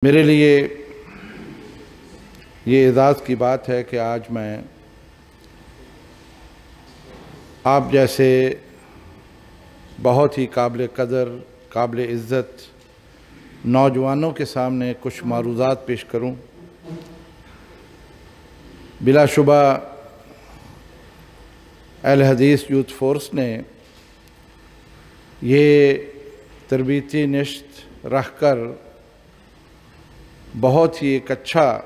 میرے لیے یہ اعزاز کی بات ہے کہ آج میں آپ جیسے بہت ہی قابل قدر، قابل عزت نوجوانوں کے سامنے کچھ معروضات پیش کروں۔ بلا شبہ اہل حدیث یوتھ فورس نے یہ تربیتی نشست رکھ کر بہت ہی ایک اچھا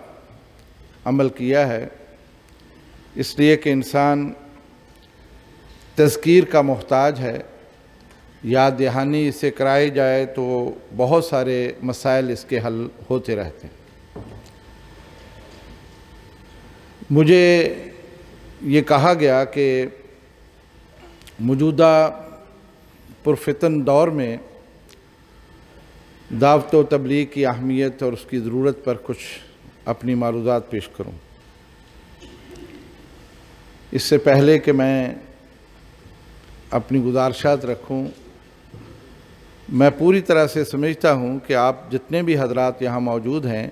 عمل کیا ہے، اس لیے کہ انسان تذکیر کا محتاج ہے۔ یاد دہانی اسے کرائی جائے تو بہت سارے مسائل اس کے حل ہوتے رہتے ہیں۔ مجھے یہ کہا گیا کہ موجودہ پرفتن دور میں دعوت و تبلیغ کی اہمیت اور اس کی ضرورت پر کچھ اپنی معروضات پیش کروں۔ اس سے پہلے کہ میں اپنی گزارشات رکھوں، میں پوری طرح سے سمجھتا ہوں کہ آپ جتنے بھی حضرات یہاں موجود ہیں،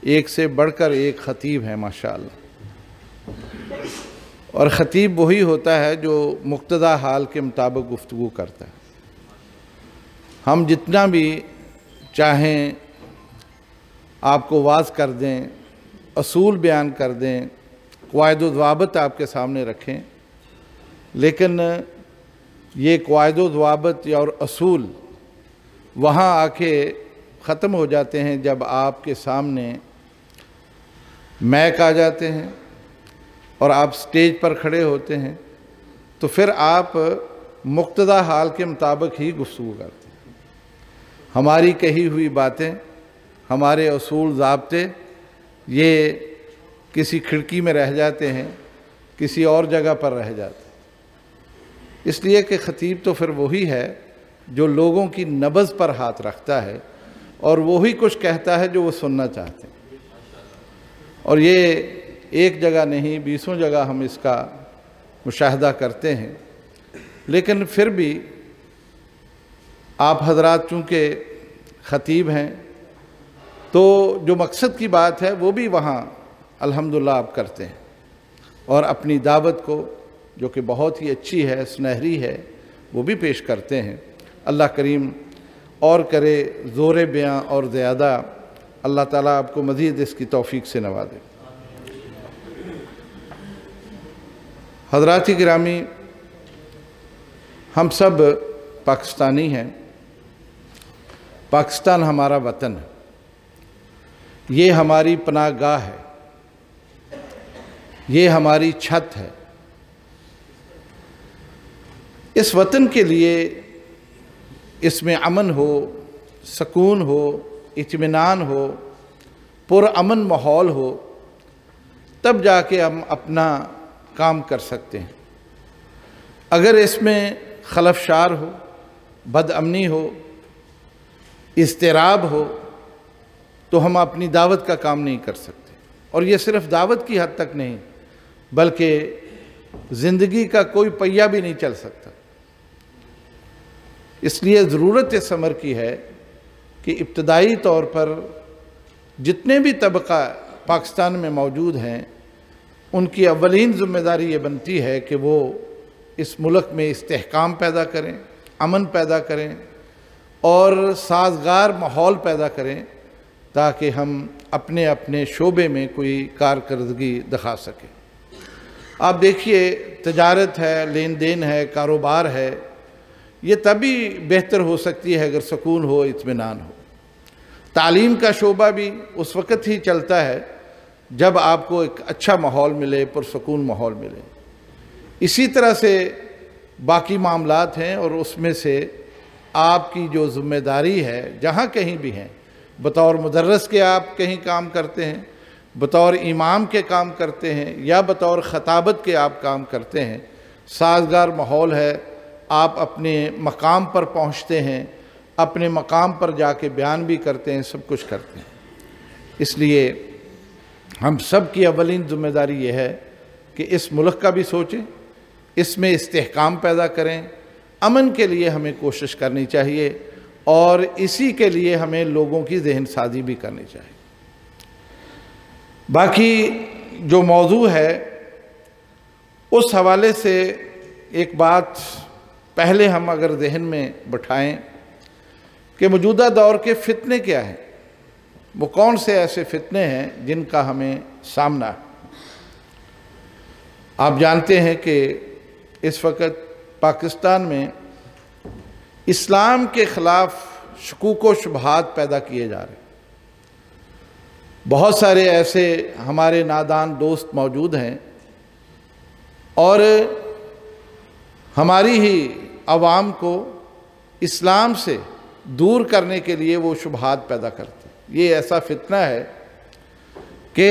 ایک سے بڑھ کر ایک خطیب ہیں ماشاءاللہ، اور خطیب وہی ہوتا ہے جو مقتضی حال کے مطابق گفتگو کرتا ہے۔ ہم جتنا بھی چاہیں آپ کو واعظ کر دیں، اصول بیان کر دیں، قواعد و ضوابط آپ کے سامنے رکھیں، لیکن یہ قواعد و ضوابط اور اصول وہاں آ کے ختم ہو جاتے ہیں جب آپ کے سامنے مائک آ جاتے ہیں اور آپ سٹیج پر کھڑے ہوتے ہیں، تو پھر آپ مقتضی حال کے مطابق ہی گفتگو کرتے ہیں۔ ہماری کہی ہوئی باتیں، ہمارے اصول ضابطے یہ کسی کھڑکی میں رہ جاتے ہیں، کسی اور جگہ پر رہ جاتے ہیں۔ اس لیے کہ خطیب تو پھر وہی ہے جو لوگوں کی نبض پر ہاتھ رکھتا ہے اور وہی کچھ کہتا ہے جو وہ سننا چاہتے ہیں۔ اور یہ ایک جگہ نہیں، 20 جگہ ہم اس کا مشاہدہ کرتے ہیں، لیکن پھر بھی آپ حضرات چونکہ خطیب ہیں تو جو مقصد کی بات ہے وہ بھی وہاں الحمدللہ آپ کرتے ہیں، اور اپنی دعوت کو جو کہ بہت ہی اچھی ہے، سنہری ہے، وہ بھی پیش کرتے ہیں۔ اللہ کریم اور کرے زور بیاں اور زیادہ، اللہ تعالیٰ آپ کو مزید اس کی توفیق سے نوازے۔ حضرات گرامی، ہم سب پاکستانی ہیں، پاکستان ہمارا وطن ہے، یہ ہماری پناہ گاہ ہے، یہ ہماری چھت ہے۔ اس وطن کے لیے اس میں امن ہو، سکون ہو، اطمینان ہو، پرامن ماحول ہو، تب جا کے ہم اپنا کام کر سکتے ہیں۔ اگر اس میں خلفشار ہو، بد امنی ہو، اضطراب ہو، تو ہم اپنی دعوت کا کام نہیں کر سکتے۔ اور یہ صرف دعوت کی حد تک نہیں، بلکہ زندگی کا کوئی پہیہ بھی نہیں چل سکتا۔ اس لیے ضرورت اس امر کی ہے کہ ابتدائی طور پر جتنے بھی طبقہ پاکستان میں موجود ہیں، ان کی اولین ذمہ داری یہ بنتی ہے کہ وہ اس ملک میں استحکام پیدا کریں، امن پیدا کریں اور سازگار ماحول پیدا کریں، تاکہ ہم اپنے اپنے شعبے میں کوئی کارکردگی دکھا سکیں۔ آپ دیکھیے، تجارت ہے، لین دین ہے، کاروبار ہے، یہ تبھی بہتر ہو سکتی ہے اگر سکون ہو، اطمینان ہو۔ تعلیم کا شعبہ بھی اس وقت ہی چلتا ہے جب آپ کو ایک اچھا ماحول ملے، پرسکون ماحول ملے۔ اسی طرح سے باقی معاملات ہیں، اور اس میں سے آپ کی جو ذمہ داری ہے، جہاں کہیں بھی ہیں، بطور مدرس کے آپ کہیں کام کرتے ہیں، بطور امام کے کام کرتے ہیں، یا بطور خطابت کے آپ کام کرتے ہیں، سازگار ماحول ہے، آپ اپنے مقام پر پہنچتے ہیں، اپنے مقام پر جا کے بیان بھی کرتے ہیں، سب کچھ کرتے ہیں۔ اس لیے ہم سب کی اولین ذمہ داری یہ ہے کہ اس ملک کا بھی سوچیں، اس میں استحکام پیدا کریں، امن کے لیے ہمیں کوشش کرنی چاہیے، اور اسی کے لیے ہمیں لوگوں کی ذہن سازی بھی کرنی چاہیے۔ باقی جو موضوع ہے اس حوالے سے ایک بات پہلے ہم اگر ذہن میں بٹھائیں کہ موجودہ دور کے فتنے کیا ہیں، وہ کون سے ایسے فتنے ہیں جن کا ہمیں سامنا ہے۔ آپ جانتے ہیں کہ اس وقت پاکستان میں اسلام کے خلاف شکوک و شبہات پیدا کیے جا رہے ہیں۔ بہت سارے ایسے ہمارے نادان دوست موجود ہیں اور ہماری ہی عوام کو اسلام سے دور کرنے کے لیے وہ شبہات پیدا کرتے ہیں۔ یہ ایسا فتنہ ہے کہ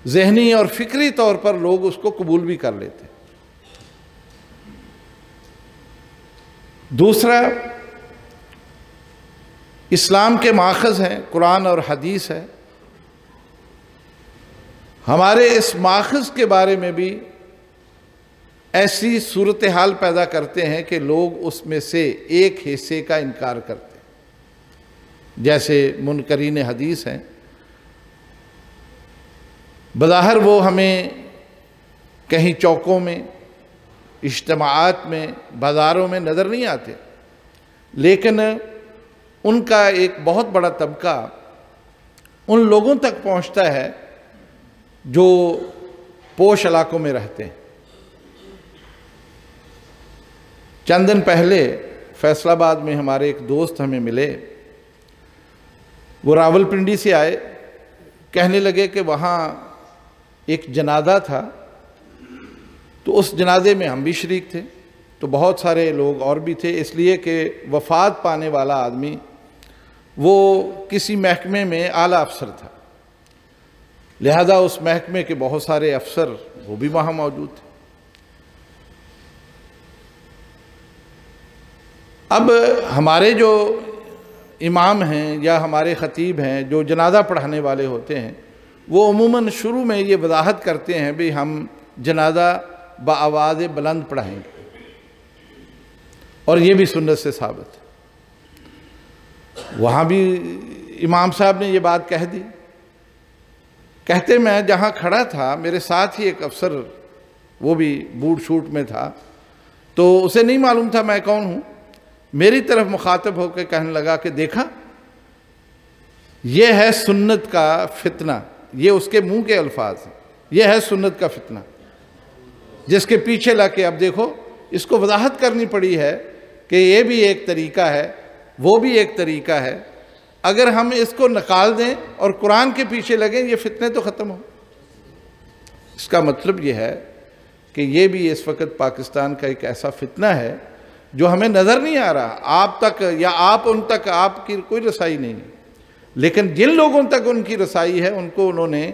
ذہنی اور فکری طور پر لوگ اس کو قبول بھی کر لیتے ہیں۔ دوسرا، اسلام کے ماخذ ہیں، قرآن اور حدیث ہے۔ ہمارے اس ماخذ کے بارے میں بھی ایسی صورتحال پیدا کرتے ہیں کہ لوگ اس میں سے ایک حصے کا انکار کرتے ہیں، جیسے منکرین حدیث ہیں۔ بظاہر وہ ہمیں کہیں چوکوں میں، اجتماعات میں، بازاروں میں نظر نہیں آتے، لیکن ان کا ایک بہت بڑا طبقہ ان لوگوں تک پہنچتا ہے جو پوش علاقوں میں رہتے ہیں۔ چند دن پہلے فیصل آباد میں ہمارے ایک دوست ہمیں ملے، وہ راولپنڈی سے آئے، کہنے لگے کہ وہاں ایک جنازہ تھا، تو اس جنازے میں ہم بھی شریک تھے، تو بہت سارے لوگ اور بھی تھے، اس لیے کہ وفات پانے والا آدمی وہ کسی محکمے میں اعلیٰ افسر تھا، لہذا اس محکمے کے بہت سارے افسر وہ بھی وہاں موجود تھے۔ اب ہمارے جو امام ہیں یا ہمارے خطیب ہیں جو جنازہ پڑھانے والے ہوتے ہیں، وہ عموماً شروع میں یہ وضاحت کرتے ہیں بھی ہم جنازہ بآواز بلند پڑھائیں گے، اور یہ بھی سنت سے ثابت ہے۔ وہاں بھی امام صاحب نے یہ بات کہہ دی، کہتے میں جہاں کھڑا تھا میرے ساتھ ہی ایک افسر، وہ بھی بوٹ شوٹ میں تھا، تو اسے نہیں معلوم تھا میں کون ہوں، میری طرف مخاطب ہو کے کہنے لگا کہ دیکھا یہ ہے سنت کا فتنہ، یہ اس کے منہ کے الفاظ ہیں، یہ ہے سنت کا فتنہ، جس کے پیچھے لگ کے اب دیکھو اس کو وضاحت کرنی پڑی ہے کہ یہ بھی ایک طریقہ ہے، وہ بھی ایک طریقہ ہے، اگر ہم اس کو نکال دیں اور قرآن کے پیچھے لگیں یہ فتنے تو ختم ہو۔ اس کا مطلب یہ ہے کہ یہ بھی اس وقت پاکستان کا ایک ایسا فتنہ ہے جو ہمیں نظر نہیں آ رہا، آپ تک یا آپ ان تک آپ کی کوئی رسائی نہیں ہے، لیکن جن لوگوں تک ان کی رسائی ہے ان کو انہوں نے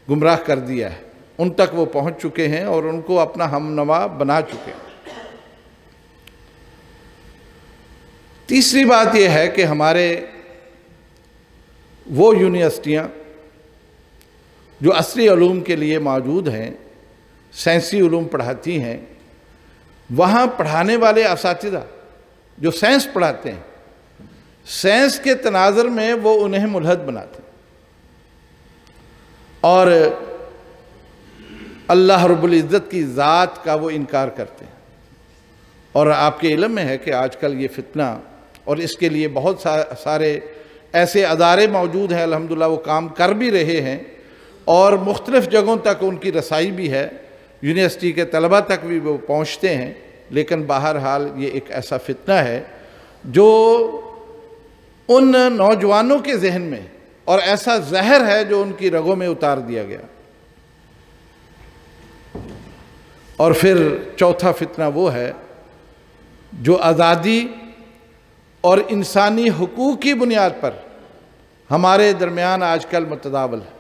گمراہ کر دیا ہے، ان تک وہ پہنچ چکے ہیں اور ان کو اپنا ہم نوا بنا چکے ہیں۔ تیسری بات یہ ہے کہ ہمارے وہ یونیورسٹیاں جو عصری علوم کے لیے موجود ہیں، سائنسی علوم پڑھاتی ہیں، وہاں پڑھانے والے اساتذہ جو سائنس پڑھاتے ہیں، سائنس کے تناظر میں وہ انہیں ملحد بناتے ہیں اور اللہ رب العزت کی ذات کا وہ انکار کرتے ہیں۔ اور آپ کے علم میں ہے کہ آج کل یہ فتنہ، اور اس کے لیے بہت سارے ایسے ادارے موجود ہیں، الحمدللہ وہ کام کر بھی رہے ہیں اور مختلف جگہوں تک ان کی رسائی بھی ہے، یونیورسٹی کے طلبہ تک بھی وہ پہنچتے ہیں، لیکن بہرحال یہ ایک ایسا فتنہ ہے جو ان نوجوانوں کے ذہن میں اور ایسا زہر ہے جو ان کی رگوں میں اتار دیا گیا۔ اور پھر چوتھا فتنہ وہ ہے جو آزادی اور انسانی حقوق کی بنیاد پر ہمارے درمیان آج کل متداول ہے۔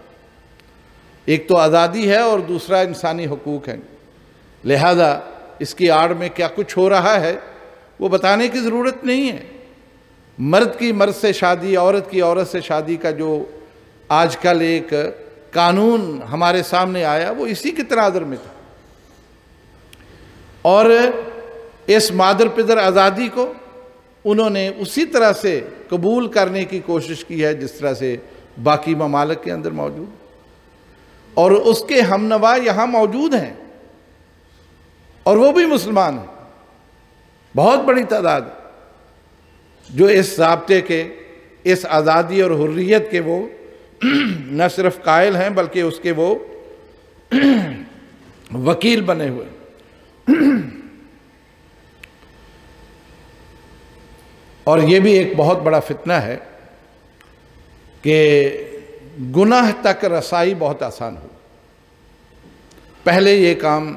ایک تو آزادی ہے اور دوسرا انسانی حقوق ہے، لہذا اس کی آڑ میں کیا کچھ ہو رہا ہے وہ بتانے کی ضرورت نہیں ہے۔ مرد کی مرد سے شادی، عورت کی عورت سے شادی کا جو آج کل ایک قانون ہمارے سامنے آیا وہ اسی کے تناظر میں تھا، اور اس مادر پدر آزادی کو انہوں نے اسی طرح سے قبول کرنے کی کوشش کی ہے جس طرح سے باقی ممالک کے اندر موجود، اور اس کے ہم نوا یہاں موجود ہیں اور وہ بھی مسلمان ہیں، بہت بڑی تعداد جو اس ضابطے کے، اس آزادی اور حریت کے وہ نہ صرف قائل ہیں بلکہ اس کے وہ وکیل بنے ہوئے۔ اور یہ بھی ایک بہت بڑا فتنہ ہے کہ گناہ تک رسائی بہت آسان ہو۔ پہلے یہ کام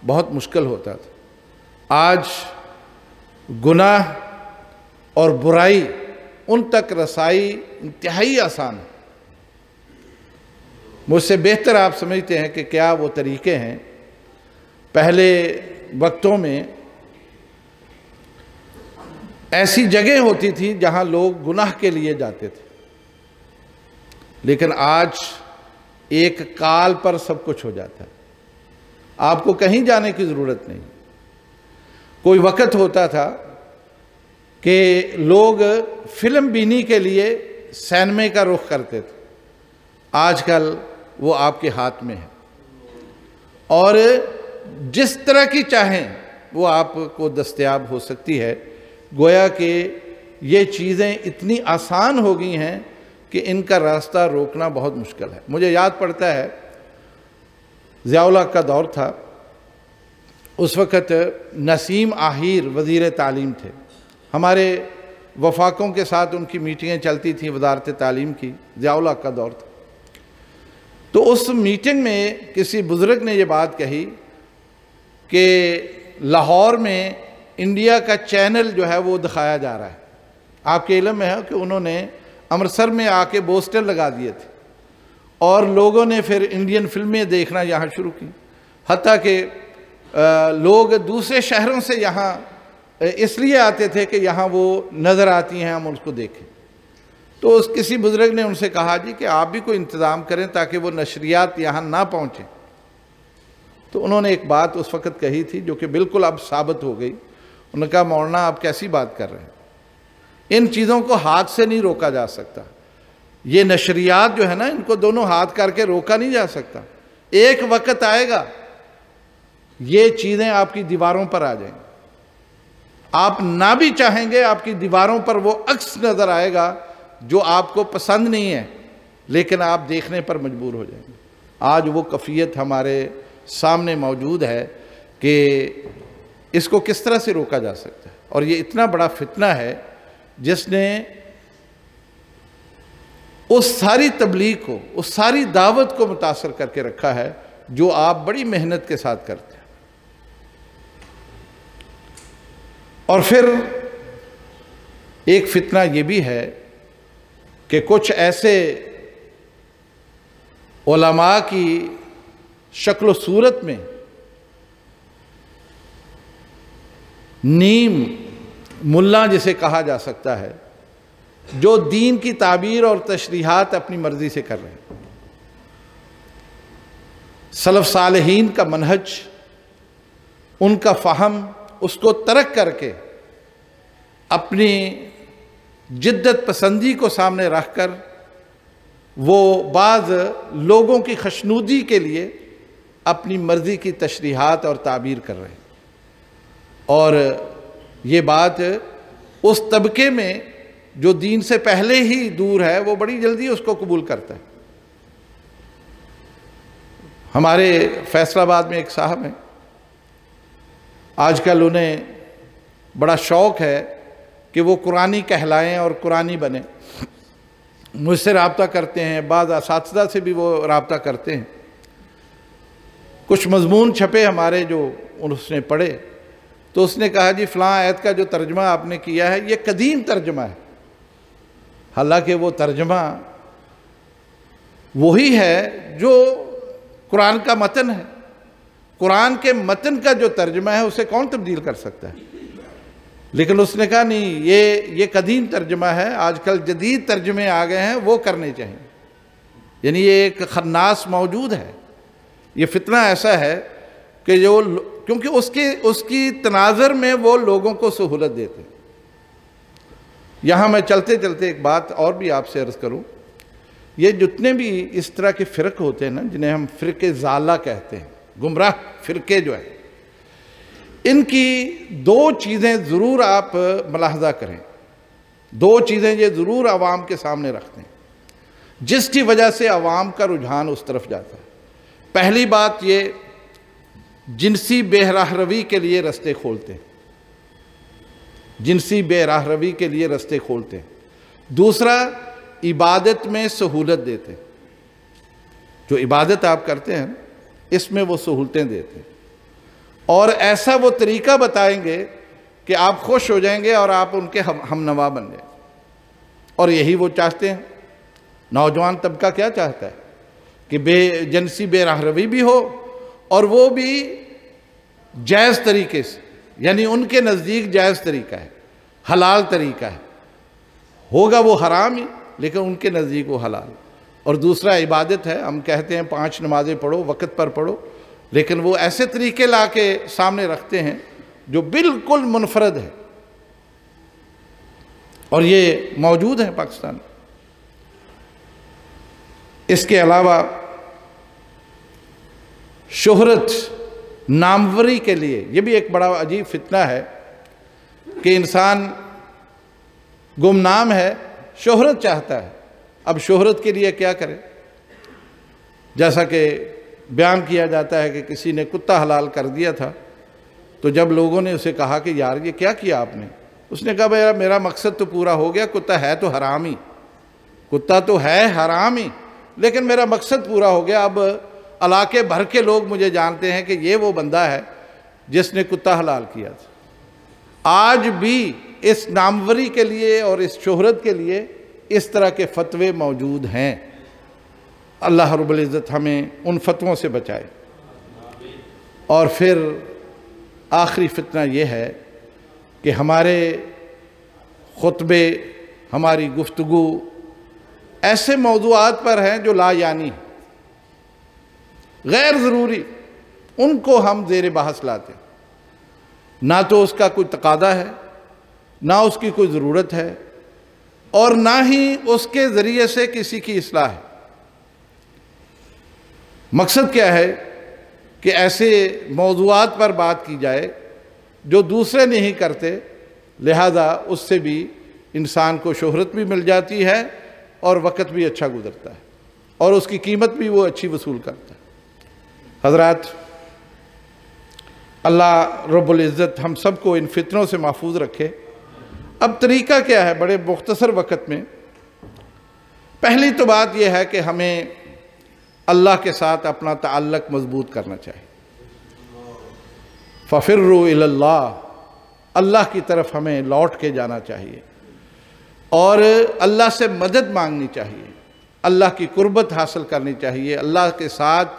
بہت مشکل ہوتا تھا، آج گناہ اور برائی ان تک رسائی انتہائی آسان ہے۔ مجھ سے بہتر آپ سمجھتے ہیں کہ کیا وہ طریقے ہیں۔ پہلے وقتوں میں ایسی جگہ ہوتی تھی جہاں لوگ گناہ کے لیے جاتے تھے، لیکن آج ایک کال پر سب کچھ ہو جاتا ہے، آپ کو کہیں جانے کی ضرورت نہیں۔ کوئی وقت ہوتا تھا کہ لوگ فلم بینی کے لیے سینمے کا رخ کرتے تھے، آج کل وہ آپ کے ہاتھ میں ہے، اور جس طرح کی چاہیں وہ آپ کو دستیاب ہو سکتی ہے۔ گویا کہ یہ چیزیں اتنی آسان ہو گئی ہیں کہ ان کا راستہ روکنا بہت مشکل ہے۔ مجھے یاد پڑتا ہے ضیاء الحق کا دور تھا، اس وقت نسیم آہیر وزیر تعلیم تھے، ہمارے وفاقوں کے ساتھ ان کی میٹنگیں چلتی تھیں وزارت تعلیم کی، ضیاء الحق کا دور تھا۔ تو اس میٹنگ میں کسی بزرگ نے یہ بات کہی کہ لاہور میں انڈیا کا چینل جو ہے وہ دکھایا جا رہا ہے۔ آپ کے علم میں ہے کہ انہوں نے امرتسر میں آ کے پوسٹر لگا دیے تھے اور لوگوں نے پھر انڈین فلمیں دیکھنا یہاں شروع کی، حتیٰ کہ لوگ دوسرے شہروں سے یہاں اس لیے آتے تھے کہ یہاں وہ نظر آتی ہیں، ہم اس کو دیکھیں۔ تو کسی بزرگ نے ان سے کہا جی کہ آپ بھی کوئی انتظام کریں تاکہ وہ نشریات یہاں نہ پہنچیں۔ تو انہوں نے ایک بات اس وقت کہی تھی جو کہ بالکل اب ثابت ہو گئی۔ انہوں نے کہا مولانا آپ کیسی بات کر رہے ہیں، ان چیزوں کو ہاتھ سے نہیں روکا جا سکتا، یہ نشریات جو ہے نا ان کو دونوں ہاتھ کر کے روکا نہیں جا سکتا، ایک وقت آئے گا یہ چیزیں آپ کی دیواروں پر آ جائیں گی، آپ نہ بھی چاہیں گے آپ کی دیواروں پر وہ عکس نظر آئے گا جو آپ کو پسند نہیں ہے، لیکن آپ دیکھنے پر مجبور ہو جائیں گے۔ آج وہ کیفیت ہمارے سامنے موجود ہے کہ اس کو کس طرح سے روکا جا سکتا ہے، اور یہ اتنا بڑا فتنہ ہے جس نے اس ساری تبلیغ کو، اس ساری دعوت کو متاثر کر کے رکھا ہے جو آپ بڑی محنت کے ساتھ کرتے ہیں۔ اور پھر ایک فتنہ یہ بھی ہے کہ کچھ ایسے علماء کی شکل و صورت میں نیم ملا جسے کہا جا سکتا ہے، جو دین کی تعبیر اور تشریحات اپنی مرضی سے کر رہے ہیں، سلف صالحین کا منہج، ان کا فہم، اس کو ترک کر کے اپنی جدت پسندی کو سامنے رکھ کر وہ بعض لوگوں کی خوشنودی کے لیے اپنی مرضی کی تشریحات اور تعبیر کر رہے ہیں، اور یہ بات اس طبقے میں جو دین سے پہلے ہی دور ہے وہ بڑی جلدی اس کو قبول کرتا ہے۔ ہمارے فیصل آباد میں ایک صاحب ہیں، آج کل انہیں بڑا شوق ہے کہ وہ قرآنی کہلائیں اور قرآنی بنیں، مجھ سے رابطہ کرتے ہیں، بعض اساتذہ سے بھی وہ رابطہ کرتے ہیں۔ کچھ مضمون چھپے ہمارے جو اس نے پڑھے، تو اس نے کہا جی فلاں آیت کا جو ترجمہ آپ نے کیا ہے یہ قدیم ترجمہ ہے، حالانکہ وہ ترجمہ وہی ہے جو قرآن کا متن ہے، قرآن کے متن کا جو ترجمہ ہے اسے کون تبدیل کر سکتا ہے؟ لیکن اس نے کہا نہیں، یہ قدیم ترجمہ ہے، آج کل جدید ترجمے آ گئے ہیں وہ کرنے چاہیے۔ یعنی یہ ایک خناس موجود ہے، یہ فتنہ ایسا ہے کہ کیونکہ اس کی تناظر میں وہ لوگوں کو سہولت دیتے، یہاں میں چلتے چلتے ایک بات اور بھی آپ سے عرض کروں، یہ جتنے بھی اس طرح کے فرق ہوتے ہیں نا، جنہیں ہم فرقے ضالہ کہتے ہیں، گمراہ فرقے جو ہیں، ان کی دو چیزیں ضرور آپ ملاحظہ کریں، دو چیزیں یہ ضرور عوام کے سامنے رکھتے ہیں جس کی وجہ سے عوام کا رجحان اس طرف جاتا ہے۔ پہلی بات یہ جنسی بے راہ روی کے لیے رستے کھولتے ہیں، جنسی بے راہ روی کے لیے رستے کھولتے ہیں۔ دوسرا، عبادت میں سہولت دیتے ہیں، جو عبادت آپ کرتے ہیں اس میں وہ سہولتیں دیتے ہیں، اور ایسا وہ طریقہ بتائیں گے کہ آپ خوش ہو جائیں گے اور آپ ان کے ہم نوا بن جائیں، اور یہی وہ چاہتے ہیں۔ نوجوان طبقہ کیا چاہتا ہے کہ جنسی بے راہ روی بھی ہو اور وہ بھی جائز طریقے سے، یعنی ان کے نزدیک جائز طریقہ ہے، حلال طریقہ ہے، ہوگا وہ حرام ہی لیکن ان کے نزدیک وہ حلال۔ اور دوسرا عبادت ہے، ہم کہتے ہیں 5 نمازیں پڑھو، وقت پر پڑھو، لیکن وہ ایسے طریقے لا کے سامنے رکھتے ہیں جو بالکل منفرد ہے، اور یہ موجود ہے پاکستان میں۔ اس کے علاوہ شہرت، ناموری کے لیے یہ بھی ایک بڑا عجیب فتنہ ہے کہ انسان گمنام ہے، شہرت چاہتا ہے۔ اب شہرت کے لیے کیا کرے؟ جیسا کہ بیان کیا جاتا ہے کہ کسی نے کتا حلال کر دیا تھا، تو جب لوگوں نے اسے کہا کہ یار یہ کیا کیا آپ نے، اس نے کہا میرا مقصد تو پورا ہو گیا، کتا ہے تو حرام ہی، کتا تو ہے حرام ہی، لیکن میرا مقصد پورا ہو گیا۔ اب علاقے بھر کے لوگ مجھے جانتے ہیں کہ یہ وہ بندہ ہے جس نے کتا حلال کیا تھا۔ آج بھی اس ناموری کے لیے اور اس شہرت کے لیے اس طرح کے فتوے موجود ہیں۔ اللہ رب العزت ہمیں ان فتووں سے بچائے۔ اور پھر آخری فتنہ یہ ہے کہ ہمارے خطبے، ہماری گفتگو ایسے موضوعات پر ہیں جو لا یعنی غیر ضروری، ان کو ہم زیر بحث لاتے ہیں، نہ تو اس کا کوئی تقاضا ہے، نہ اس کی کوئی ضرورت ہے، اور نہ ہی اس کے ذریعے سے کسی کی اصلاح ہے۔ مقصد کیا ہے کہ ایسے موضوعات پر بات کی جائے جو دوسرے نہیں کرتے، لہذا اس سے بھی انسان کو شہرت بھی مل جاتی ہے اور وقت بھی اچھا گزرتا ہے، اور اس کی قیمت بھی وہ اچھی وصول کرتا ہے۔ حضرات، اللہ رب العزت ہم سب کو ان فتنوں سے محفوظ رکھے۔ اب طریقہ کیا ہے بڑے مختصر وقت میں؟ پہلی تو بات یہ ہے کہ ہمیں اللہ کے ساتھ اپنا تعلق مضبوط کرنا چاہیے۔ فَفِرُّوا إِلَى اللَّهِ، اللہ کی طرف ہمیں لوٹ کے جانا چاہیے، اور اللہ سے مدد مانگنی چاہیے، اللہ کی قربت حاصل کرنی چاہیے۔ اللہ کے ساتھ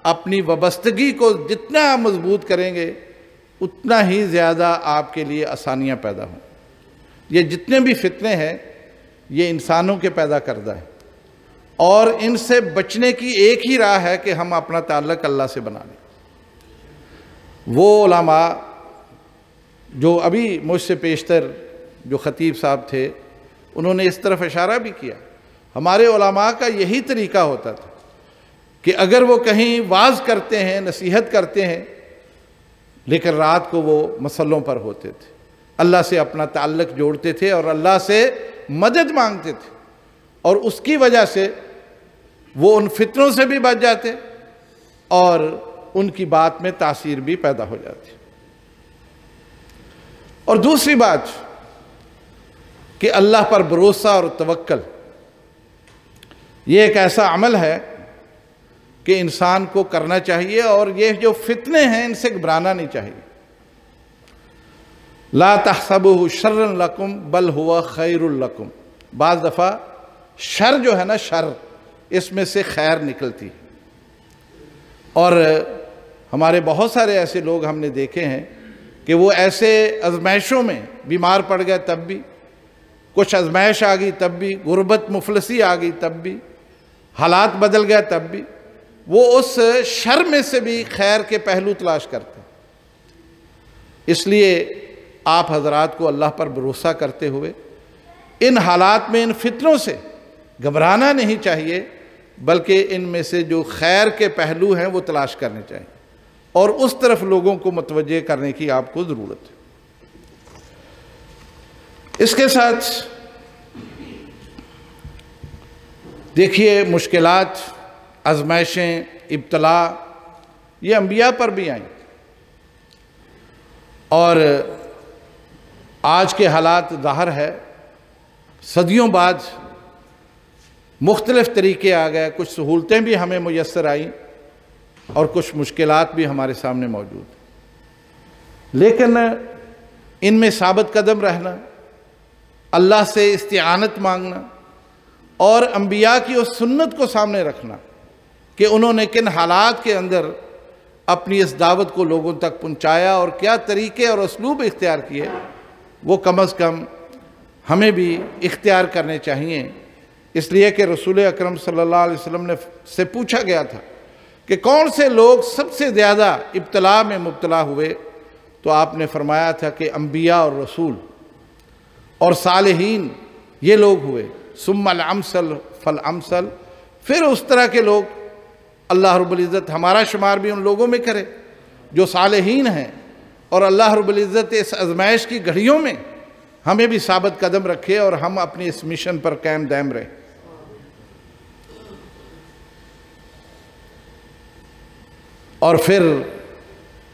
اپنی وابستگی کو جتنا مضبوط کریں گے اتنا ہی زیادہ آپ کے لیے آسانیاں پیدا ہوں۔ یہ جتنے بھی فتنے ہیں یہ انسانوں کے پیدا کردہ ہیں، اور ان سے بچنے کی ایک ہی راہ ہے کہ ہم اپنا تعلق اللہ سے بنا لیں۔ وہ علماء جو ابھی مجھ سے پیشتر جو خطیب صاحب تھے، انہوں نے اس طرف اشارہ بھی کیا، ہمارے علماء کا یہی طریقہ ہوتا تھا کہ اگر وہ کہیں واعظ کرتے ہیں، نصیحت کرتے ہیں، لیکن رات کو وہ مسلوں پر ہوتے تھے، اللہ سے اپنا تعلق جوڑتے تھے اور اللہ سے مدد مانگتے تھے، اور اس کی وجہ سے وہ ان فتنوں سے بھی بچ جاتے اور ان کی بات میں تاثیر بھی پیدا ہو جاتی۔ اور دوسری بات کہ اللہ پر بھروسہ اور توکل، یہ ایک ایسا عمل ہے کہ انسان کو کرنا چاہیے، اور یہ جو فتنے ہیں ان سے گھبرانا نہیں چاہیے۔ لا تحسبوه شرا لکم بل ہوا خیر لکم، بعض دفعہ شر جو ہے نا، شر اس میں سے خیر نکلتی ہے، اور ہمارے بہت سارے ایسے لوگ ہم نے دیکھے ہیں کہ وہ ایسے ازمائشوں میں بیمار پڑ گئے تب بھی، کچھ ازمائش آ گئی تب بھی، غربت مفلسی آ گئی تب بھی، حالات بدل گئے تب بھی، وہ اس شر میں سے بھی خیر کے پہلو تلاش کرتے ہیں۔ اس لیے آپ حضرات کو اللہ پر بھروسہ کرتے ہوئے ان حالات میں ان فتنوں سے گھبرانا نہیں چاہیے، بلکہ ان میں سے جو خیر کے پہلو ہیں وہ تلاش کرنے چاہیے اور اس طرف لوگوں کو متوجہ کرنے کی آپ کو ضرورت ہے۔ اس کے ساتھ دیکھیے مشکلات، آزمائشیں، ابتلا یہ انبیاء پر بھی آئیں، اور آج کے حالات ظاہر ہے صدیوں بعد مختلف طریقے آ گئے، کچھ سہولتیں بھی ہمیں میسر آئیں اور کچھ مشکلات بھی ہمارے سامنے موجود ہیں، لیکن ان میں ثابت قدم رہنا، اللہ سے استعانت مانگنا اور انبیاء کی اس سنت کو سامنے رکھنا کہ انہوں نے کن حالات کے اندر اپنی اس دعوت کو لوگوں تک پہنچایا اور کیا طریقے اور اسلوب اختیار کیے، وہ کم از کم ہمیں بھی اختیار کرنے چاہیے۔ اس لیے کہ رسول اکرم صلی اللہ علیہ وسلم سے پوچھا گیا تھا کہ کون سے لوگ سب سے زیادہ ابتلا میں مبتلا ہوئے، تو آپ نے فرمایا تھا کہ انبیاء اور رسول اور صالحین یہ لوگ ہوئے، ثم الامثل فالامثل، پھر اس طرح کے لوگ۔ اللہ رب العزت ہمارا شمار بھی ان لوگوں میں کرے جو صالحین ہیں، اور اللہ رب العزت اس آزمائش کی گھڑیوں میں ہمیں بھی ثابت قدم رکھے اور ہم اپنی اس مشن پر قائم دائم رہیں۔ اور پھر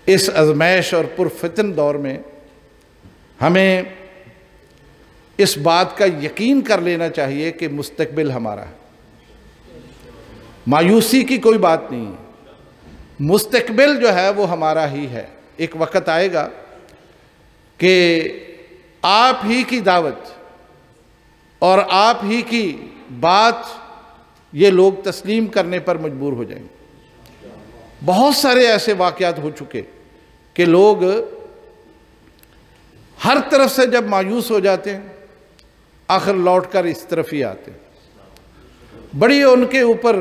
اس آزمائش اور پرفتن دور میں ہمیں اس بات کا یقین کر لینا چاہیے کہ مستقبل ہمارا ہے، مایوسی کی کوئی بات نہیں ہے، مستقبل جو ہے وہ ہمارا ہی ہے۔ ایک وقت آئے گا کہ آپ ہی کی دعوت اور آپ ہی کی بات یہ لوگ تسلیم کرنے پر مجبور ہو جائیں گے۔ بہت سارے ایسے واقعات ہو چکے کہ لوگ ہر طرف سے جب مایوس ہو جاتے ہیں آخر لوٹ کر اس طرف ہی آتے ہیں، بڑی ان کے اوپر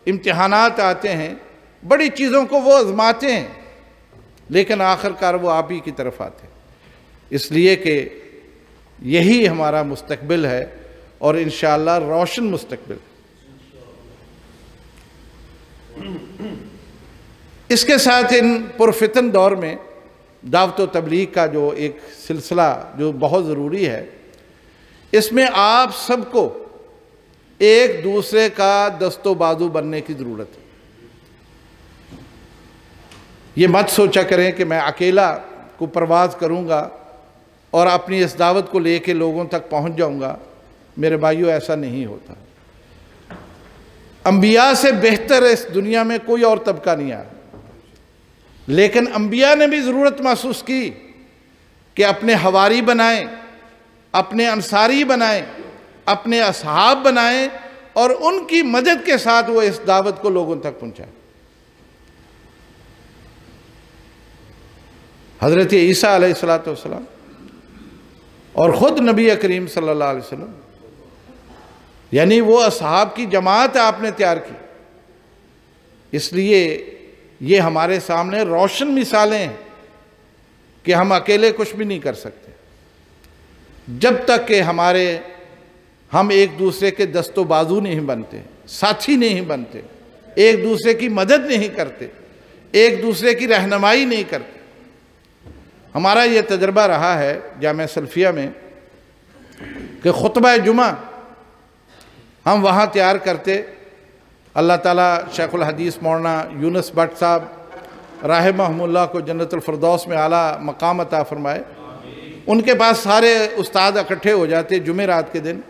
امتحانات آتے ہیں، بڑی چیزوں کو وہ آزماتے ہیں، لیکن آخر کار وہ آپ ہی کی طرف آتے ہیں، اس لیے کہ یہی ہمارا مستقبل ہے اور انشاءاللہ روشن مستقبل۔ اس کے ساتھ ان پرفتن دور میں دعوت و تبلیغ کا جو ایک سلسلہ جو بہت ضروری ہے، اس میں آپ سب کو ایک دوسرے کا دست و بازو بننے کی ضرورت ہے۔ یہ مت سوچا کریں کہ میں اکیلا کو پرواز کروں گا اور اپنی اس دعوت کو لے کے لوگوں تک پہنچ جاؤں گا۔ میرے بھائیو، ایسا نہیں ہوتا۔ انبیاء سے بہتر اس دنیا میں کوئی اور طبقہ نہیں آیا، لیکن انبیاء نے بھی ضرورت محسوس کی کہ اپنے حواری بنائیں، اپنے انصاری بنائیں، اپنے اصحاب بنائیں اور ان کی مدد کے ساتھ وہ اس دعوت کو لوگوں تک پہنچائیں۔ حضرت عیسیٰ علیہ السلام اور خود نبی کریم صلی اللہ علیہ وسلم، یعنی وہ اصحاب کی جماعت آپ نے تیار کی، اس لیے یہ ہمارے سامنے روشن مثالیں ہیں کہ ہم اکیلے کچھ بھی نہیں کر سکتے جب تک کہ ہم ایک دوسرے کے دست و بازو نہیں بنتے، ساتھی نہیں بنتے، ایک دوسرے کی مدد نہیں کرتے، ایک دوسرے کی رہنمائی نہیں کرتے۔ ہمارا یہ تجربہ رہا ہے جامعہ سلفیہ میں کہ خطبہ جمعہ ہم وہاں تیار کرتے۔ اللہ تعالیٰ شیخ الحدیث مولانا یونس بٹ صاحب رحمہ اللہ کو جنت الفردوس میں اعلیٰ مقام عطا فرمائے، ان کے پاس سارے استاد اکٹھے ہو جاتے جمعہ رات کے دن،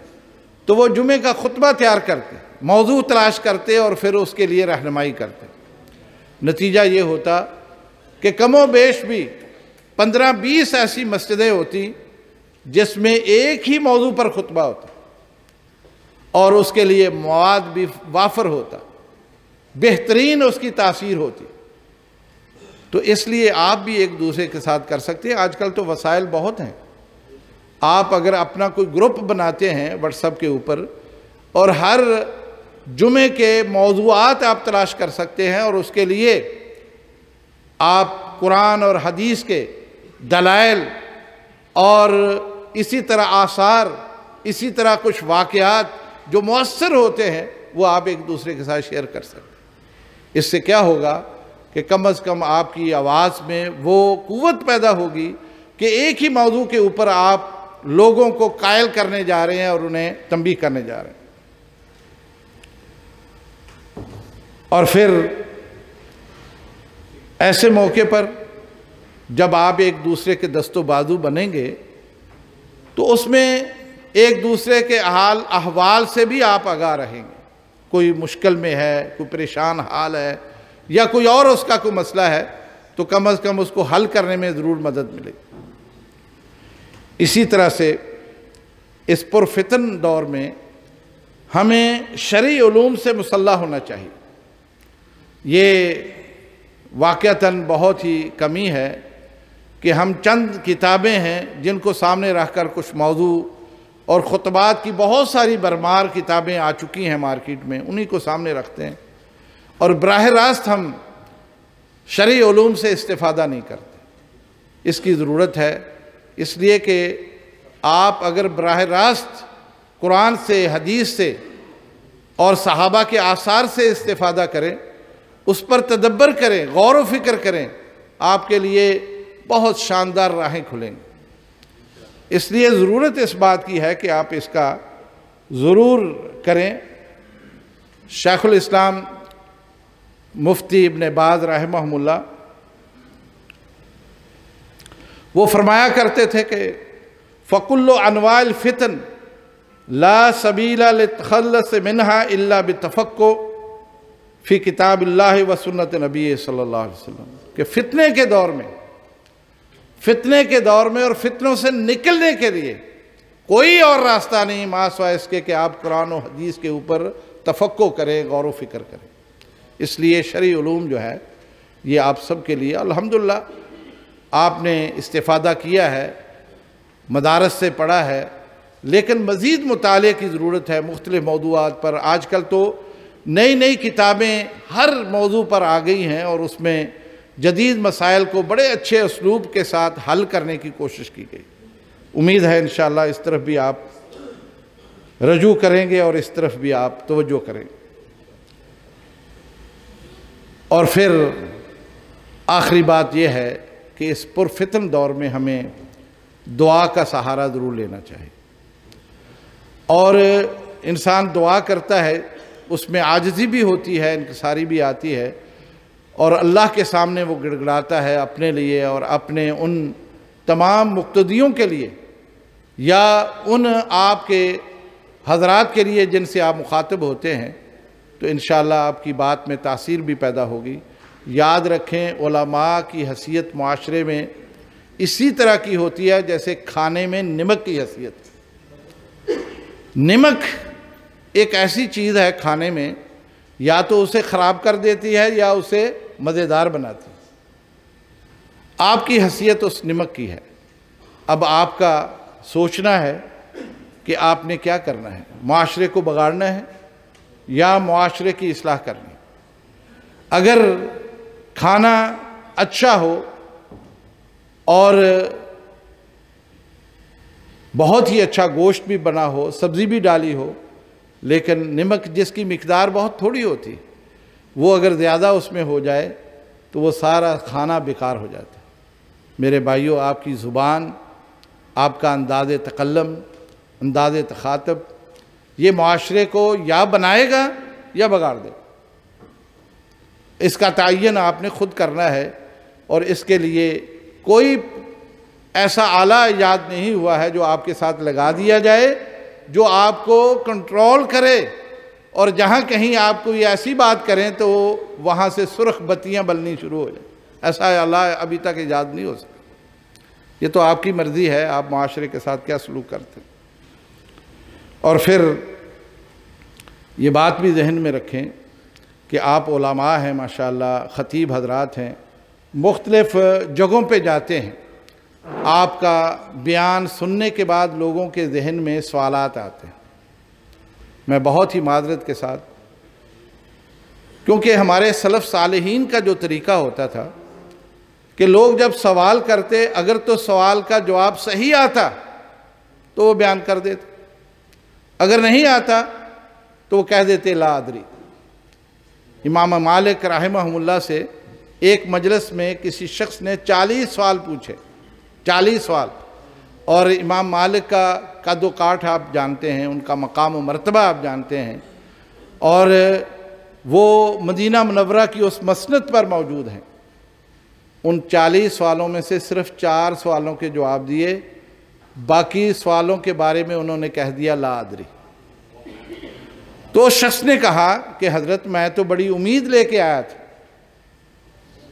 تو وہ جمعے کا خطبہ تیار کرتے، موضوع تلاش کرتے اور پھر اس کے لیے رہنمائی کرتے۔ نتیجہ یہ ہوتا کہ کم و بیش بھی 15-20 ایسی مسجدیں ہوتی جس میں ایک ہی موضوع پر خطبہ ہوتا اور اس کے لیے مواد بھی وافر ہوتا، بہترین اس کی تاثیر ہوتی۔ تو اس لیے آپ بھی ایک دوسرے کے ساتھ کر سکتے ہیں۔ آج کل تو وسائل بہت ہیں، آپ اگر اپنا کوئی گروپ بناتے ہیں واٹس ایپ کے اوپر اور ہر جمعے کے موضوعات آپ تلاش کر سکتے ہیں اور اس کے لیے آپ قرآن اور حدیث کے دلائل اور اسی طرح آثار اسی طرح کچھ واقعات جو مؤثر ہوتے ہیں وہ آپ ایک دوسرے کے ساتھ شیئر کر سکتے ہیں۔ اس سے کیا ہوگا کہ کم از کم آپ کی آواز میں وہ قوت پیدا ہوگی کہ ایک ہی موضوع کے اوپر آپ لوگوں کو قائل کرنے جا رہے ہیں اور انہیں تنبیہ کرنے جا رہے ہیں۔ اور پھر ایسے موقع پر جب آپ ایک دوسرے کے دست و بازو بنیں گے تو اس میں ایک دوسرے کے حال احوال سے بھی آپ آگاہ رہیں گے۔ کوئی مشکل میں ہے، کوئی پریشان حال ہے، یا کوئی اور اس کا کوئی مسئلہ ہے تو کم از کم اس کو حل کرنے میں ضرور مدد ملے گی۔ اسی طرح سے اس پرفتن دور میں ہمیں شرعی علوم سے مسلح ہونا چاہیے۔ یہ واقعتاً بہت ہی کمی ہے کہ ہم چند کتابیں ہیں جن کو سامنے رکھ کر کچھ موضوع اور خطبات کی بہت ساری برمار کتابیں آ چکی ہیں مارکیٹ میں، انہی کو سامنے رکھتے ہیں اور براہ راست ہم شرعی علوم سے استفادہ نہیں کرتے۔ اس کی ضرورت ہے، اس لیے کہ آپ اگر براہ راست قرآن سے، حدیث سے اور صحابہ کے آثار سے استفادہ کریں، اس پر تدبر کریں، غور و فکر کریں، آپ کے لیے بہت شاندار راہیں کھلیں گی۔ اس لیے ضرورت اس بات کی ہے کہ آپ اس کا ضرور کریں۔ شیخ الاسلام مفتی ابن باز رحمہ اللہ وہ فرمایا کرتے تھے کہ فَكُلُّ أَنْوَاعِ الْفِتَنِ لَا سَبِيلَ لِلتَّخَلُّصِ مِنْهَا إِلَّا بِالتَّفَقُّهِ فی کتاب اللہ و سنت نبی صلی اللہ علیہ وسلم، کہ فتنے کے دور میں اور فتنوں سے نکلنے کے لیے کوئی اور راستہ نہیں ما سوائے اس کے کہ آپ قرآن و حدیث کے اوپر تفقع کریں، غور و فکر کریں۔ اس لیے شرعی علوم جو ہے یہ آپ سب کے لیے الحمدللہ آپ نے استفادہ کیا ہے، مدارس سے پڑھا ہے، لیکن مزید مطالعے کی ضرورت ہے مختلف موضوعات پر۔ آج کل تو نئی کتابیں ہر موضوع پر آ گئی ہیں اور اس میں جدید مسائل کو بڑے اچھے اسلوب کے ساتھ حل کرنے کی کوشش کی گئی۔ امید ہے انشاءاللہ اس طرف بھی آپ رجوع کریں گے اور اس طرف بھی آپ توجہ کریں گے۔ اور پھر آخری بات یہ ہے کہ اس پرفتن دور میں ہمیں دعا کا سہارا ضرور لینا چاہیے، اور انسان دعا کرتا ہے اس میں عاجزی بھی ہوتی ہے، انکساری بھی آتی ہے، اور اللہ کے سامنے وہ گڑ گڑاتا ہے اپنے لیے اور اپنے ان تمام مقتدیوں کے لیے یا ان آپ کے حضرات کے لیے جن سے آپ مخاطب ہوتے ہیں، تو انشاءاللہ آپ کی بات میں تاثیر بھی پیدا ہوگی۔ یاد رکھیں علماء کی حیثیت معاشرے میں اسی طرح کی ہوتی ہے جیسے کھانے میں نمک کی حیثیت۔ نمک ایک ایسی چیز ہے کھانے میں، یا تو اسے خراب کر دیتی ہے یا اسے مزیدار بناتی ہے۔ آپ کی حیثیت اس نمک کی ہے۔ اب آپ کا سوچنا ہے کہ آپ نے کیا کرنا ہے، معاشرے کو بگاڑنا ہے یا معاشرے کی اصلاح کرنی ہے۔ اگر کھانا اچھا ہو اور بہت ہی اچھا گوشت بھی بنا ہو، سبزی بھی ڈالی ہو، لیکن نمک جس کی مقدار بہت تھوڑی ہوتی وہ اگر زیادہ اس میں ہو جائے تو وہ سارا کھانا بیکار ہو جاتا ہے۔ میرے بھائیوں، آپ کی زبان، آپ کا انداز تکلم، انداز تخاطب، یہ معاشرے کو یا بنائے گا یا بگاڑ دے گا۔ اس کا تعین آپ نے خود کرنا ہے، اور اس کے لیے کوئی ایسا آلہ ایجاد نہیں ہوا ہے جو آپ کے ساتھ لگا دیا جائے جو آپ کو کنٹرول کرے، اور جہاں کہیں آپ کو یہ ایسی بات کریں تو وہاں سے سرخ بتیاں بلنی شروع ہو جائیں۔ ایسا آلہ ابھی تک ایجاد نہیں ہو سکا۔ یہ تو آپ کی مرضی ہے آپ معاشرے کے ساتھ کیا سلوک کرتے ہیں۔ اور پھر یہ بات بھی ذہن میں رکھیں کہ آپ علماء ہیں، ماشاءاللہ خطیب حضرات ہیں، مختلف جگہوں پہ جاتے ہیں، آپ کا بیان سننے کے بعد لوگوں کے ذہن میں سوالات آتے ہیں۔ میں بہت ہی معذرت کے ساتھ، کیونکہ ہمارے سلف صالحین کا جو طریقہ ہوتا تھا کہ لوگ جب سوال کرتے، اگر تو سوال کا جواب صحیح آتا تو وہ بیان کر دیتے، اگر نہیں آتا تو وہ کہہ دیتے لا ادری۔ امام مالک رحمہ اللہ سے ایک مجلس میں کسی شخص نے 40 سوال پوچھے، 40 سوال، اور امام مالک کا قد و کاٹ آپ جانتے ہیں، ان کا مقام و مرتبہ آپ جانتے ہیں، اور وہ مدینہ منورہ کی اس مسند پر موجود ہیں۔ ان 40 سوالوں میں سے صرف 4 سوالوں کے جواب دیے، باقی سوالوں کے بارے میں انہوں نے کہہ دیا لا ادری۔ تو اس شخص نے کہا کہ حضرت میں تو بڑی امید لے کے آیا تھا،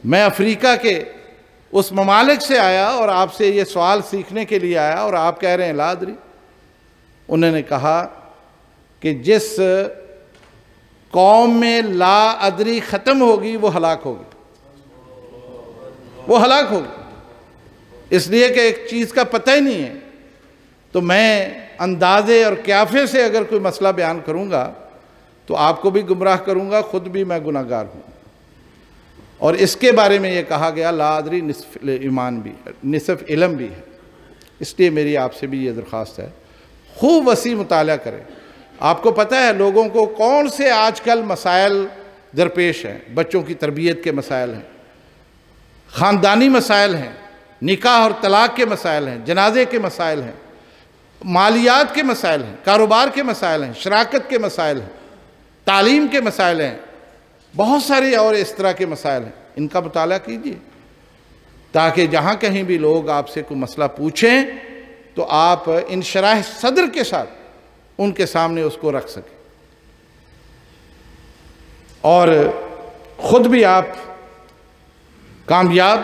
میں افریقہ کے اس ممالک سے آیا اور آپ سے یہ سوال سیکھنے کے لیے آیا، اور آپ کہہ رہے ہیں لا ادری۔ انہوں نے کہا کہ جس قوم میں لا ادری ختم ہوگی وہ ہلاک ہوگی، وہ ہلاک ہوگی، اس لیے کہ ایک چیز کا پتہ ہی نہیں ہے۔ تو میں اندازے اور قیافے سے اگر کوئی مسئلہ بیان کروں گا تو آپ کو بھی گمراہ کروں گا، خود بھی میں گناہ گار ہوں۔ اور اس کے بارے میں یہ کہا گیا لا ادری نصف ایمان بھی، نصف علم بھی ہے۔ اس لیے میری آپ سے بھی یہ درخواست ہے، خوب وسیع مطالعہ کریں۔ آپ کو پتہ ہے لوگوں کو کون سے آج کل مسائل درپیش ہیں؟ بچوں کی تربیت کے مسائل ہیں، خاندانی مسائل ہیں، نکاح اور طلاق کے مسائل ہیں، جنازے کے مسائل ہیں، مالیات کے مسائل ہیں، کاروبار کے مسائل ہیں، شراکت کے مسائل ہیں، تعلیم کے مسائل ہیں، بہت سارے اور اس طرح کے مسائل ہیں۔ ان کا مطالعہ کیجیے تاکہ جہاں کہیں بھی لوگ آپ سے کوئی مسئلہ پوچھیں تو آپ انشراح صدر کے ساتھ ان کے سامنے اس کو رکھ سکیں، اور خود بھی آپ کامیاب،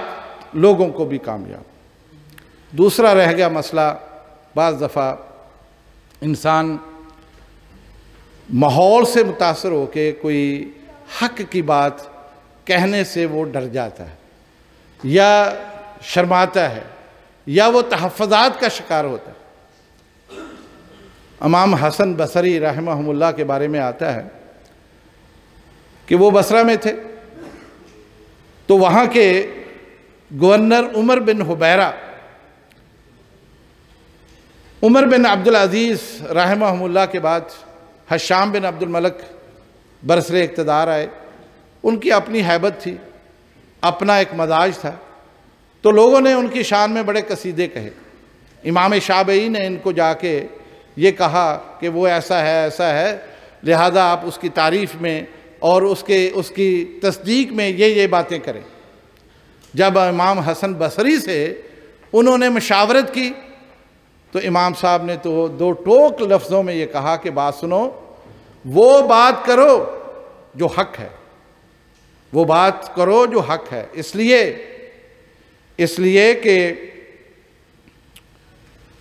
لوگوں کو بھی کامیاب۔ دوسرا رہ گیا مسئلہ، بعض دفعہ انسان ماحول سے متاثر ہو کے کوئی حق کی بات کہنے سے وہ ڈر جاتا ہے یا شرماتا ہے یا وہ تحفظات کا شکار ہوتا ہے۔ امام حسن بصری رحمہ اللہ کے بارے میں آتا ہے کہ وہ بصرہ میں تھے، تو وہاں کے گورنر عمر بن حبیرہ، عمر بن عبدالعزیز رحمہ اللہ کے بعد حشام بن عبد الملک برسر اقتدار آئے۔ ان کی اپنی ہیبت تھی، اپنا ایک مزاج تھا، تو لوگوں نے ان کی شان میں بڑے قصیدے کہے۔ امام شافعی نے ان کو جا کے یہ کہا کہ وہ ایسا ہے، لہذا آپ اس کی تعریف میں اور اس کی تصدیق میں یہ باتیں کریں۔ جب امام حسن بصری سے انہوں نے مشاورت کی تو امام صاحب نے تو 2 ٹوک لفظوں میں یہ کہا کہ بات سنو، وہ بات کرو جو حق ہے، وہ بات کرو جو حق ہے، اس لیے کہ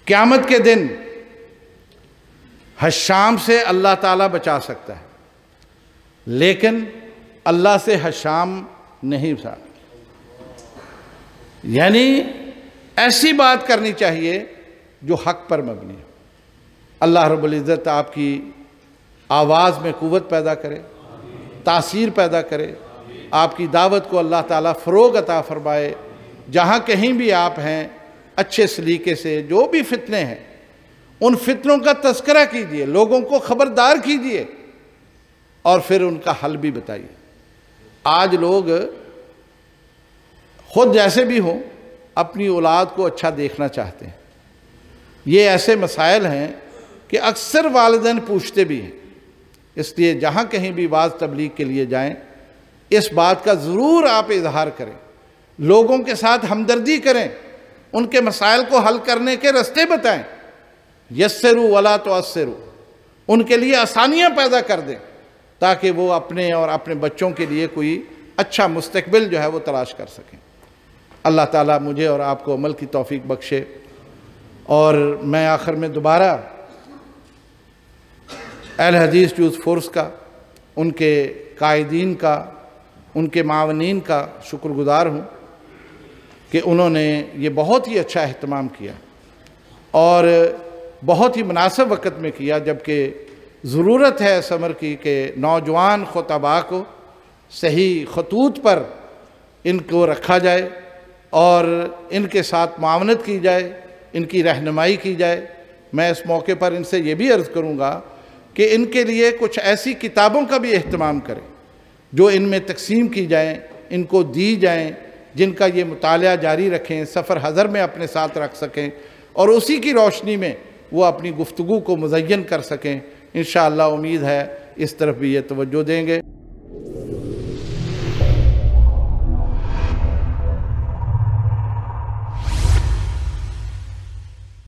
قیامت کے دن حشام سے اللہ تعالیٰ بچا سکتا ہے، لیکن اللہ سے حشام نہیں بچا۔ یعنی ایسی بات کرنی چاہیے جو حق پر مبنی ہے۔ اللہ رب العزت آپ کی آواز میں قوت پیدا کرے، تاثیر پیدا کرے، آپ کی دعوت کو اللہ تعالیٰ فروغ عطا فرمائے۔ جہاں کہیں بھی آپ ہیں اچھے سلیقے سے جو بھی فتنے ہیں ان فتنوں کا تذکرہ کیجئے، لوگوں کو خبردار کیجئے اور پھر ان کا حل بھی بتائیے۔ آج لوگ خود جیسے بھی ہوں اپنی اولاد کو اچھا دیکھنا چاہتے ہیں۔ یہ ایسے مسائل ہیں کہ اکثر والدین پوچھتے بھی ہیں، اس لیے جہاں کہیں بھی واعظ تبلیغ کے لیے جائیں اس بات کا ضرور آپ اظہار کریں، لوگوں کے ساتھ ہمدردی کریں، ان کے مسائل کو حل کرنے کے راستے بتائیں، یسروا ولا تعسروا، ان کے لیے آسانیاں پیدا کر دیں تاکہ وہ اپنے اور اپنے بچوں کے لیے کوئی اچھا مستقبل جو ہے وہ تلاش کر سکیں۔ اللہ تعالیٰ مجھے اور آپ کو عمل کی توفیق بخشے، اور میں آخر میں دوبارہ اہل حدیث یوتھ فورس کا، ان کے قائدین کا، ان کے معاونین کا شکر گزار ہوں کہ انہوں نے یہ بہت ہی اچھا اہتمام کیا اور بہت ہی مناسب وقت میں کیا، جبکہ ضرورت ہے اس امر کی کہ نوجوان خطباء کو صحیح خطوط پر ان کو رکھا جائے اور ان کے ساتھ معاونت کی جائے، ان کی رہنمائی کی جائے۔ میں اس موقع پر ان سے یہ بھی عرض کروں گا کہ ان کے لیے کچھ ایسی کتابوں کا بھی اہتمام کریں جو ان میں تقسیم کی جائیں، ان کو دی جائیں، جن کا یہ مطالعہ جاری رکھیں، سفر حضر میں اپنے ساتھ رکھ سکیں اور اسی کی روشنی میں وہ اپنی گفتگو کو مزین کر سکیں۔ انشاءاللہ امید ہے اس طرف بھی یہ توجہ دیں گے۔